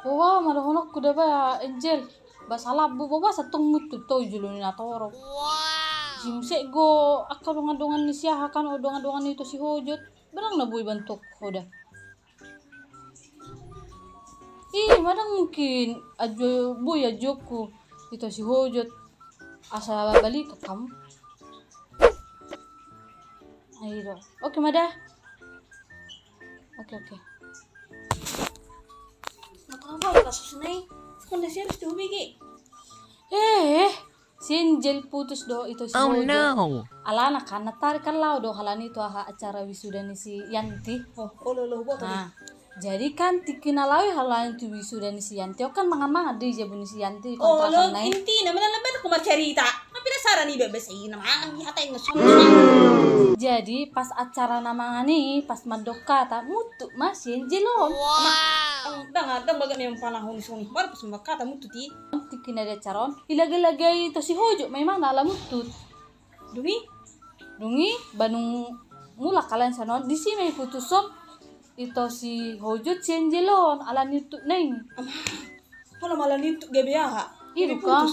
Bawa malah honok kuda ba Angel. Basalah bu bawa satong mutu to julun na toro. Simse go akadongan-dongan ni siya hakan o dongan-dongan itu si Hojot. Barang na buy bantok hoda. Madang mungkin ajo buy ajoku itu si Hojot asa balik ke kamu. Ayo. Oke, Mada. Oke. Apa kasus nih? Kondisi harus diubah Si Angel putus do itu si Oh Hojo. no. Alana kan tarik kan lau do halani itu acara wisuda ni si Yanti. Lo buat Nah, jadi kan tikinalawi halani itu wisuda ni si Yanti. Kan mangan-mangan deh jabu ni si Yanti lo kontrakan naik. inti namanya lebih aku mau cerita. Tapi dasar nih bebas ini namanya hata yang ngesun. Jadi pas acara namangan nih, pas madoka tak mutu mas si Angel on. Ang baga nih yang panahon suni. Baru pas makata mutu ti. Tikin ada caron. Ilagay-lagay itu si Hojo memang nala mutut. Dungi banung mula kalian sanon di sini putuson itu si Hojo si Angelon ala nitu neng. Kalau malah itu GBA. Itu kan.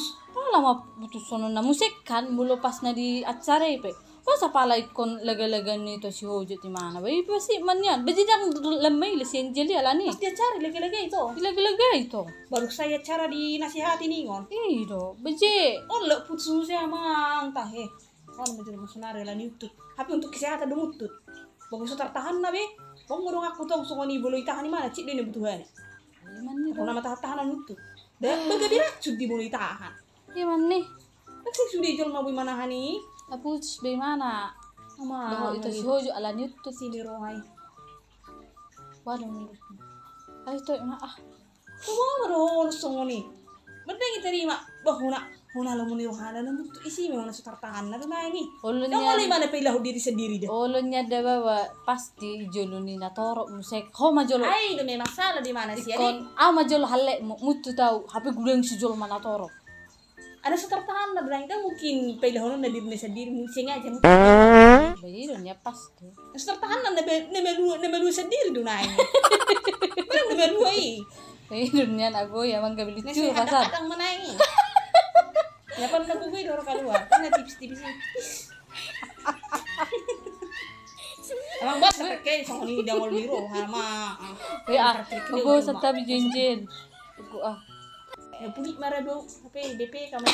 Lama putuson na musik kan mulu pas na di acara ipe. Masa pala ikon lega-lega nito si Hojo di mana? Ba ipa si man yan. Bejidang lemay le si Angel ala ni. Pas dia cari lagi-lagi itu. Lega-lega itu. Baru saya cara dinasihati nih ngon. Iyo, beje. Lo putus saya mang tahe. Kan menjadi masunare lah YouTube. Tapi untuk kesehatan dong utut. Bagus tertahan nabe. Bang ngurung aku tong songoni boleh tahan di mana cik dia butuhan. Iman ni Kalau nama tahan utut. Dan baga diracun di boleh tahan. Iman ni. Kasi sudah jual mau mana hani? Putus be mana? Ama Itu si Hojo ala nitu. sini rohai. Waduh menurut. Ayo to Kamu songoni. Benda kita terima bahuna huna lo muni rohana na mutu isi memang nasi tertahan na rumah ini. Kamu mulai mana pilah diri sendiri deh. Olonya ada bawa pasti joluni na toro musik. Ho majolo. Ai demi masalah di mana sih? Kon majolo halle mutu tahu HP guleng si jol mana toro. Ada setertahan na bilang kita mungkin pilah na diri sendiri mungkin aja. Bayinya pasti. Setertahan na nemelu sendiri dunai. Bilang nemelu ai. Bayinya aku ya mang gabeli Nasi cu pasar. kadang menangi. Ya pan aku gue dorong keluar. Karena tipis-tipis ini. Emang buat pakai songoni dangol biru sama. Aku setabi jenjen. Aku Ya pulik marah do, HP DP kamu.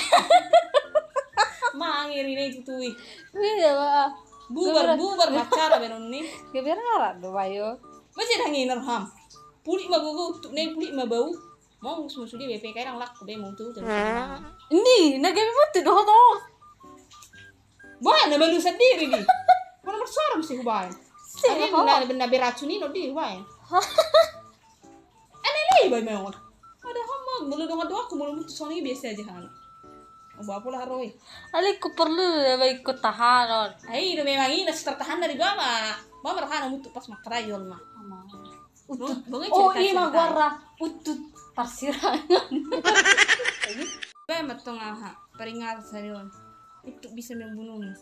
Mangir ini itu tuh. Iya ba. Bubar macara benon nih. Gebera do bayo. Masih dangin nerham. Pulik mah gugu tuh nih pulik mah bau. Mau musuh dia BP kayak orang laku be mau tuh. Ini nagabi mutu do to. Bah, na balu sendiri di. Mana bersuara mesti kubain. Ini benda beracun ini di kubain. Aneh lagi bayi mau. Ada hama mulu dong aku mulu mutu soni biasa aja kan. Apa lah roy. Ali ku perlu ya baik ku tahan. Ai itu memang ini tertahan dari bama. Bama rahana mutu pas makrayol mah. Utut. Oh iya mah guara utut parsirangan. Bama tengah peringat serius. Itu bisa membunuhmu.